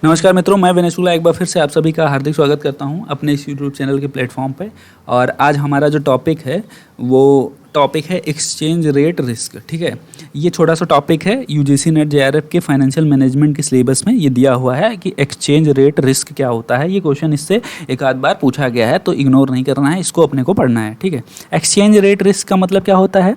नमस्कार मित्रों, मैं विनय शुक्ला एक बार फिर से आप सभी का हार्दिक स्वागत करता हूं अपने इस यूट्यूब चैनल के प्लेटफॉर्म पे। और आज हमारा जो टॉपिक है वो टॉपिक है एक्सचेंज रेट रिस्क। ठीक है, ये छोटा सा टॉपिक है, यूजीसी नेट जेआरएफ के फाइनेंशियल मैनेजमेंट के सिलेबस में ये दिया हुआ है कि एक्सचेंज रेट रिस्क क्या होता है। ये क्वेश्चन इससे एक आध बार पूछा गया है, तो इग्नोर नहीं करना है, इसको अपने को पढ़ना है। ठीक है, एक्सचेंज रेट रिस्क का मतलब क्या होता है,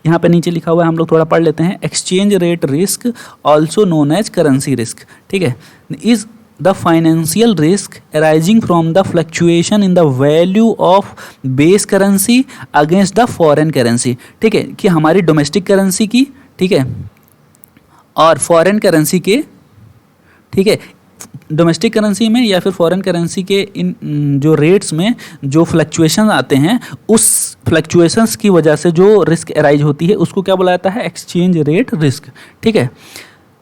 यहाँ पे नीचे लिखा हुआ है, हम लोग थोड़ा पढ़ लेते हैं। Exchange rate risk also known as currency risk, ठीक है, is the financial risk arising from the fluctuation in the value of base currency against the foreign currency। ठीक है, कि हमारी डोमेस्टिक करेंसी की, ठीक है, और फॉरेन करेंसी के, ठीक है, डोमेस्टिक करेंसी में या फिर फॉरेन करेंसी के इन जो रेट्स में जो फ्लक्चुएशन आते हैं, उस फ्लक्चुएशंस की वजह से जो रिस्क अराइज होती है उसको क्या बोला जाता है, एक्सचेंज रेट रिस्क। ठीक है,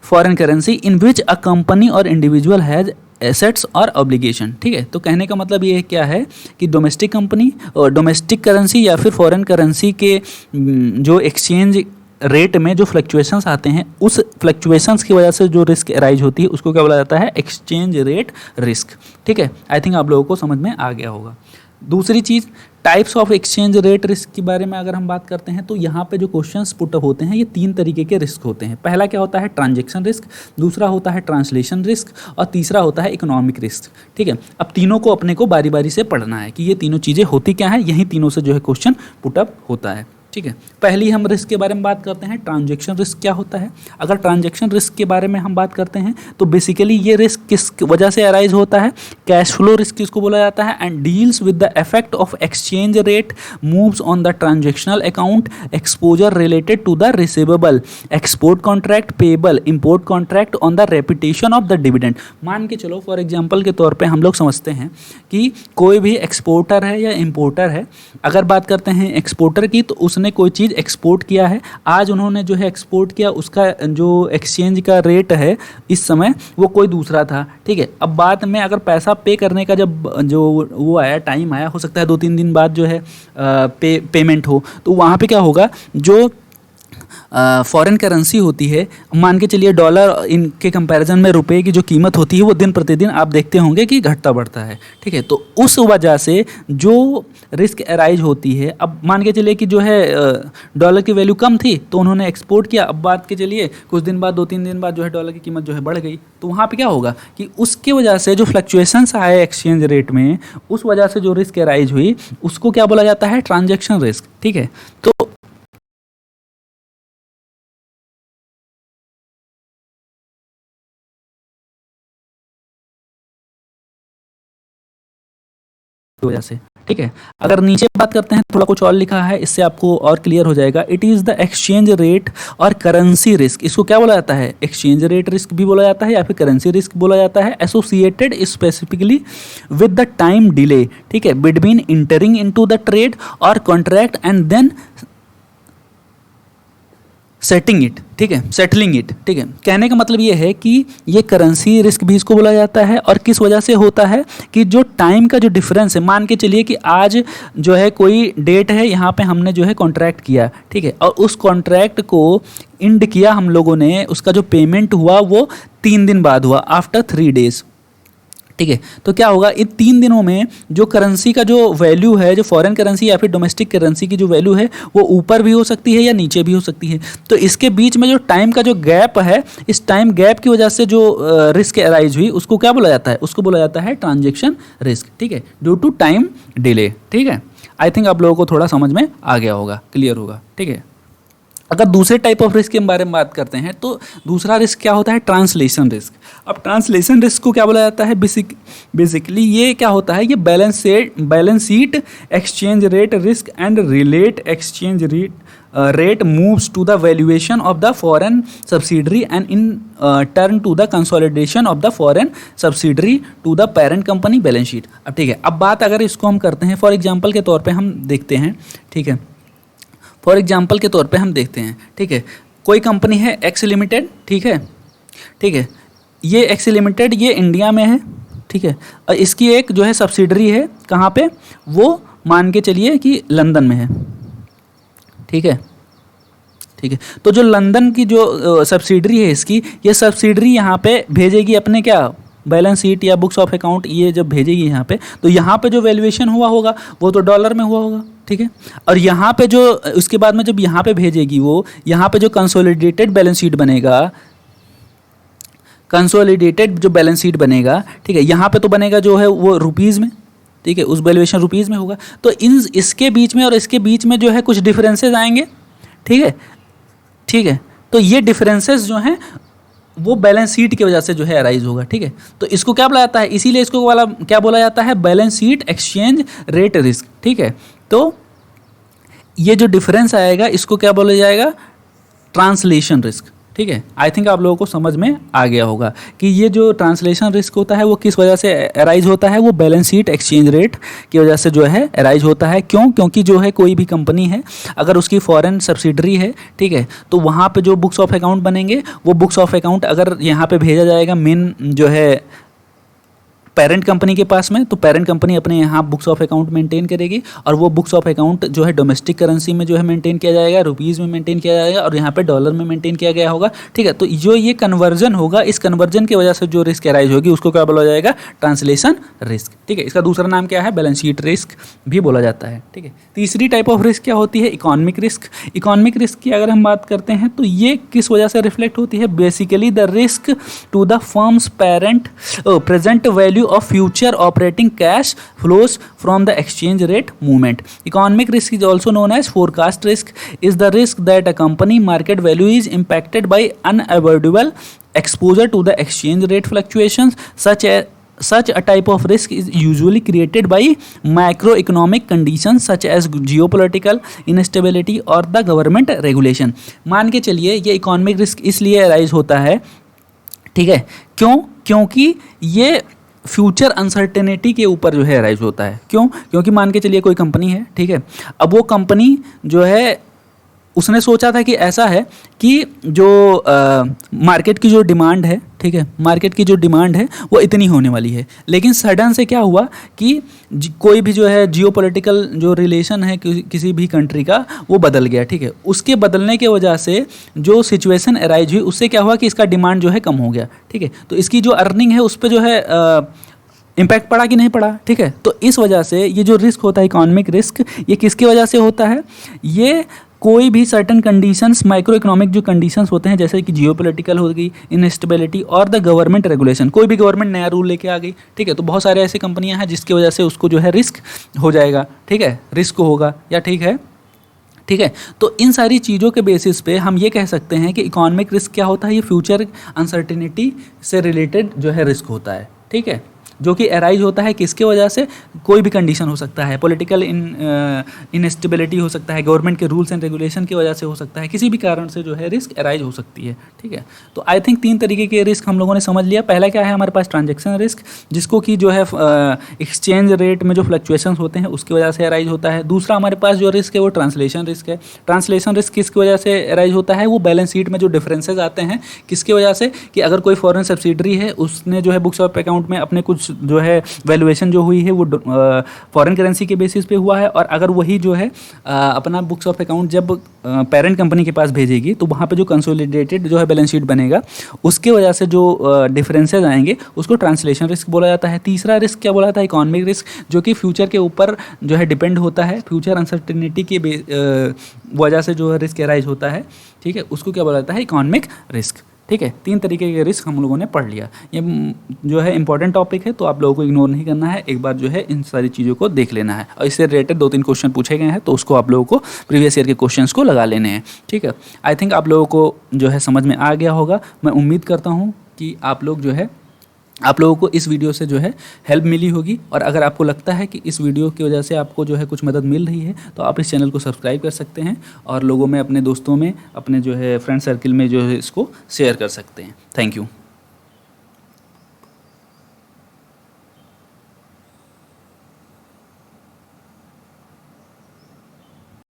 foreign currency in which a company और इंडिविजुअल हैज एसेट्स और ऑब्लिगेशन। ठीक है, तो कहने का मतलब ये क्या है कि डोमेस्टिक कंपनी और डोमेस्टिक करेंसी या फिर फॉरेन करेंसी के जो एक्सचेंज रेट में जो फ्लक्चुएशंस आते हैं, उस फ्लक्चुएशंस की वजह से जो रिस्क अराइज होती है उसको क्या बोला जाता है, एक्सचेंज रेट रिस्क। ठीक है, आई थिंक आप लोगों को समझ में आ गया होगा। दूसरी चीज़, types of exchange rate risk के बारे में अगर हम बात करते हैं तो यहाँ पे जो क्वेश्चंस पुट अप होते हैं ये तीन तरीके के रिस्क होते हैं। पहला क्या होता है, ट्रांजैक्शन रिस्क, दूसरा होता है ट्रांसलेशन रिस्क, और तीसरा होता है इकोनॉमिक रिस्क। ठीक है, अब तीनों को अपने को बारी बारी से पढ़ना है कि ये तीनों चीज़ें होती क्या है, यही तीनों से जो है क्वेश्चन पुट अप होता है। ठीक है, पहली हम रिस्क के बारे में बात करते हैं, ट्रांजैक्शन रिस्क क्या होता है। अगर ट्रांजैक्शन रिस्क के बारे में हम बात करते हैं तो बेसिकली ये रिस्क किस वजह से अराइज होता है, कैश फ्लो रिस्क इसको बोला जाता है, and deals with the effect of exchange rate moves on the transactional account, exposure related to the receivable, export contract, payable, import contract on the reputation of the dividend. मान के चलो for example के तौर पर हम लोग समझते हैं कि कोई भी एक्सपोर्टर है या इम्पोर्टर है। अगर बात करते हैं एक्सपोर्टर की, तो उसने कोई चीज़ एक्सपोर्ट किया है, आज उन्होंने जो है एक्सपोर्ट किया, उसका जो एक्सचेंज का रेट है इस समय वो कोई दूसरा था। ठीक है, अब बाद में अगर पैसा पे करने का जब जो वो आया, टाइम आया, हो सकता है 2-3 दिन बाद जो है पेमेंट हो, तो वहाँ पे क्या होगा, जो फॉरेन करेंसी होती है, मान के चलिए डॉलर इनके कंपैरिजन में रुपए की जो कीमत होती है वो दिन प्रतिदिन आप देखते होंगे कि घटता बढ़ता है। ठीक है, तो उस वजह से जो रिस्क अराइज होती है, अब मान के चलिए कि जो है डॉलर की वैल्यू कम थी तो उन्होंने एक्सपोर्ट किया, अब बात के चलिए कुछ दिन बाद, 2-3 दिन बाद जो है डॉलर की कीमत जो है बढ़ गई, तो वहाँ पे क्या होगा कि उसके वजह से जो फ्लक्चुएशंस आए एक्सचेंज रेट में, उस वजह से जो रिस्क अराइज हुई उसको क्या बोला जाता है, ट्रांजैक्शन रिस्क। ठीक है, तो वजह से। ठीक है, अगर नीचे बात करते हैं, थोड़ा कुछ और लिखा है, इससे आपको और क्लियर हो जाएगा। It is the exchange rate और करेंसी रिस्क, इसको क्या बोला जाता है, एक्सचेंज रेट रिस्क भी बोला जाता है या फिर करेंसी रिस्क बोला जाता है, associated specifically with the time delay, ठीक है, between entering into the trade और contract and then setting it. ठीक है, सेटलिंग इट। ठीक है, कहने का मतलब ये है कि ये करेंसी रिस्क भी इसको बोला जाता है, और किस वजह से होता है कि जो टाइम का जो डिफरेंस है, मान के चलिए कि आज जो है कोई डेट है, यहाँ पे हमने जो है कॉन्ट्रैक्ट किया, ठीक है, और उस कॉन्ट्रैक्ट को इंड किया हम लोगों ने, उसका जो पेमेंट हुआ वो 3 दिन बाद हुआ, आफ्टर 3 डेज। ठीक है, तो क्या होगा, इन 3 दिनों में जो करेंसी का जो वैल्यू है, जो फॉरेन करेंसी या फिर डोमेस्टिक करेंसी की जो वैल्यू है वो ऊपर भी हो सकती है या नीचे भी हो सकती है। तो इसके बीच में जो टाइम का जो गैप है, इस टाइम गैप की वजह से जो रिस्क अराइज हुई उसको क्या बोला जाता है, उसको बोला जाता है ट्रांजैक्शन रिस्क। ठीक है, ड्यू टू टाइम डिले। ठीक है, आई थिंक आप लोगों को थोड़ा समझ में आ गया होगा, क्लियर होगा। ठीक है, अगर दूसरे टाइप ऑफ रिस्क के बारे में बात करते हैं तो दूसरा रिस्क क्या होता है, ट्रांसलेशन रिस्क। अब ट्रांसलेशन रिस्क को क्या बोला जाता है, बेसिकली ये क्या होता है, ये balance sheet exchange rate risk and relate exchange rate moves to the valuation of the foreign subsidiary and in turn to the consolidation of the foreign subsidiary to the parent company balance sheet. अब ठीक है, अब बात अगर इसको हम करते हैं, फॉर एग्जाम्पल के तौर पर हम देखते हैं, ठीक है, फॉर एग्जाम्पल के तौर पे हम देखते हैं, ठीक है, कोई कंपनी है एक्स लिमिटेड, ठीक है, ठीक है, ये एक्स लिमिटेड ये इंडिया में है, ठीक है, और इसकी एक जो है सब्सिडरी है, कहाँ पे, वो मान के चलिए कि लंदन में है। ठीक है, ठीक है, तो जो लंदन की जो सब्सिडरी है इसकी, ये सब्सिडरी यहाँ पे भेजेगी अपने क्या, बैलेंस शीट या बुक्स ऑफ अकाउंट ये जब भेजेगी यहाँ पे, तो यहाँ पे जो वैल्यूएशन हुआ होगा वो तो डॉलर में हुआ होगा, ठीक है। और यहाँ पे जो उसके बाद में जब यहाँ पे भेजेगी वो, यहाँ पे जो कंसोलिडेटेड बैलेंस शीट बनेगा, कंसोलिडेटेड जो बैलेंस शीट बनेगा, ठीक है, यहाँ पे तो बनेगा जो है वो रुपीज़ में, ठीक है, उस वैल्यूएशन रुपीज़ में होगा। तो इन इसके बीच में और इसके बीच में जो है कुछ डिफरेंसेस आएंगे, ठीक है, ठीक है। तो ये डिफरेंसेस जो हैं वो बैलेंस शीट की वजह से जो है अराइज होगा, ठीक है। तो इसको क्या बोला जाता है, इसीलिए इसको वाला क्या बोला जाता है, balance sheet exchange rate risk, ठीक है। तो ये जो डिफरेंस आएगा इसको क्या बोला जाएगा, ट्रांसलेशन रिस्क, ठीक है। आई थिंक आप लोगों को समझ में आ गया होगा कि ये जो ट्रांसलेशन रिस्क होता है वो किस वजह से अराइज होता है, वो बैलेंस शीट एक्सचेंज रेट की वजह से जो है अराइज होता है। क्यों? क्योंकि जो है कोई भी कंपनी है अगर उसकी फॉरेन सब्सिडरी है, ठीक है, तो वहाँ पे जो बुक्स ऑफ अकाउंट बनेंगे वो बुक्स ऑफ अकाउंट अगर यहाँ पे भेजा जाएगा मेन जो है पेरेंट कंपनी के पास में, तो पेरेंट कंपनी अपने यहाँ बुक्स ऑफ अकाउंट मेंटेन करेगी और वो बुक्स ऑफ अकाउंट जो है डोमेस्टिक करेंसी में जो है मेंटेन किया जाएगा, रुपीज़ में मेंटेन किया जाएगा और यहाँ पे डॉलर में मेंटेन किया गया होगा, ठीक है। तो जो ये कन्वर्जन होगा, इस कन्वर्जन की वजह से जो रिस्क अराइज होगी उसको क्या बोला जाएगा, ट्रांसलेशन रिस्क, ठीक है। इसका दूसरा नाम क्या है, बैलेंस शीट रिस्क भी बोला जाता है, ठीक है। तीसरी टाइप ऑफ रिस्क क्या होती है, इकोनॉमिक रिस्क। इकोनॉमिक रिस्क की अगर हम बात करते हैं तो ये किस वजह से रिफ्लेक्ट होती है, basically the risk to the firms parent present value of future operating cash flows from the exchange rate movement. Economic risk is also known as forecast risk, is the risk that a company market value is impacted by unavoidable exposure to the exchange rate fluctuations. Such a type of risk is usually created by macroeconomic conditions such as geopolitical instability or the government regulation. मान के चलिए ये economic risk इसलिए arise होता है, ठीक है, क्यों? क्योंकि ये फ्यूचर अनसर्टेनिटी के ऊपर जो है अराइज होता है। क्यों? क्योंकि मान के चलिए कोई कंपनी है, ठीक है, अब वो कंपनी जो है उसने सोचा था कि ऐसा है कि जो मार्केट की जो डिमांड है, ठीक है, मार्केट की जो डिमांड है वो इतनी होने वाली है, लेकिन सडन से क्या हुआ कि कोई भी जो है जियोपॉलिटिकल जो रिलेशन है किसी भी कंट्री का वो बदल गया, ठीक है। उसके बदलने के वजह से जो सिचुएशन अराइज हुई उससे क्या हुआ कि इसका डिमांड जो है कम हो गया, ठीक है। तो इसकी जो अर्निंग है उस पर जो है इम्पैक्ट पड़ा कि नहीं पड़ा, ठीक है। तो इस वजह से ये जो रिस्क होता है इकोनॉमिक रिस्क, ये किसकी वजह से होता है, ये कोई भी सर्टन कंडीशंस, माइक्रो इकोनॉमिक जो कंडीशंस होते हैं जैसे कि जियोपॉलिटिकल हो गई, इनस्टेबिलिटी और द गवर्नमेंट रेगुलेशन, कोई भी गवर्नमेंट नया रूल लेके आ गई, ठीक है, तो बहुत सारे ऐसे कंपनियां हैं जिसकी वजह से उसको जो है रिस्क हो जाएगा, ठीक है, रिस्क होगा या ठीक है, ठीक है। तो इन सारी चीज़ों के बेसिस पे हम ये कह सकते हैं कि इकोनॉमिक रिस्क क्या होता है, ये फ्यूचर अनसर्टेनिटी से रिलेटेड जो है रिस्क होता है, ठीक है, जो कि अराइज होता है किसके वजह से, कोई भी कंडीशन हो सकता है, पॉलिटिकल इनस्टेबिलिटी हो सकता है, गवर्नमेंट के रूल्स एंड रेगुलेशन की वजह से हो सकता है, किसी भी कारण से जो है रिस्क अराइज हो सकती है, ठीक है। तो आई थिंक 3 तरीके के रिस्क हम लोगों ने समझ लिया। पहला क्या है हमारे पास, ट्रांजैक्शन रिस्क, जिसको कि जो है एक्सचेंज रेट में जो फ्लक्चुएशंस होते हैं उसकी वजह से अराइज होता है। दूसरा हमारे पास जो रिस्क है वो ट्रांसलेशन रिस्क है। ट्रांसलेशन रिस्क किसकी वजह से अराइज होता है, वो बैलेंस शीट में जो डिफरेंसेज आते हैं किसकी वजह से, कि अगर कोई फॉरेन सब्सिडरी है उसने जो है बुक्स ऑफ अकाउंट में अपने कुछ जो है वैल्यूएशन जो हुई है वो फॉरेन करेंसी के बेसिस पे हुआ है, और अगर वही जो है अपना बुक्स ऑफ अकाउंट जब पेरेंट कंपनी के पास भेजेगी तो वहाँ पे जो कंसोलिडेटेड जो है बैलेंस शीट बनेगा उसके वजह से जो डिफरेंसेस आएंगे उसको ट्रांसलेशन रिस्क बोला जाता है। तीसरा रिस्क क्या बोला था, इकोनॉमिक रिस्क, जो कि फ्यूचर के ऊपर जो है डिपेंड होता है, फ्यूचर अनसर्टेनिटी की वजह से जो है रिस्क अराइज होता है, ठीक है, उसको क्या बोला जाता है, इकोनॉमिक रिस्क, ठीक है। 3 तरीके के रिस्क हम लोगों ने पढ़ लिया। ये जो है इंपॉर्टेंट टॉपिक है तो आप लोगों को इग्नोर नहीं करना है, एक बार जो है इन सारी चीज़ों को देख लेना है, और इससे रिलेटेड 2-3 क्वेश्चन पूछे गए हैं तो उसको आप लोगों को प्रीवियस ईयर के क्वेश्चंस को लगा लेने हैं, ठीक है। आई थिंक आप लोगों को जो है समझ में आ गया होगा। मैं उम्मीद करता हूँ कि आप लोगों को इस वीडियो से जो है हेल्प मिली होगी, और अगर आपको लगता है कि इस वीडियो की वजह से आपको जो है कुछ मदद मिल रही है तो आप इस चैनल को सब्सक्राइब कर सकते हैं और लोगों में, अपने दोस्तों में, अपने जो है फ्रेंड सर्किल में जो है इसको शेयर कर सकते हैं। Thank you.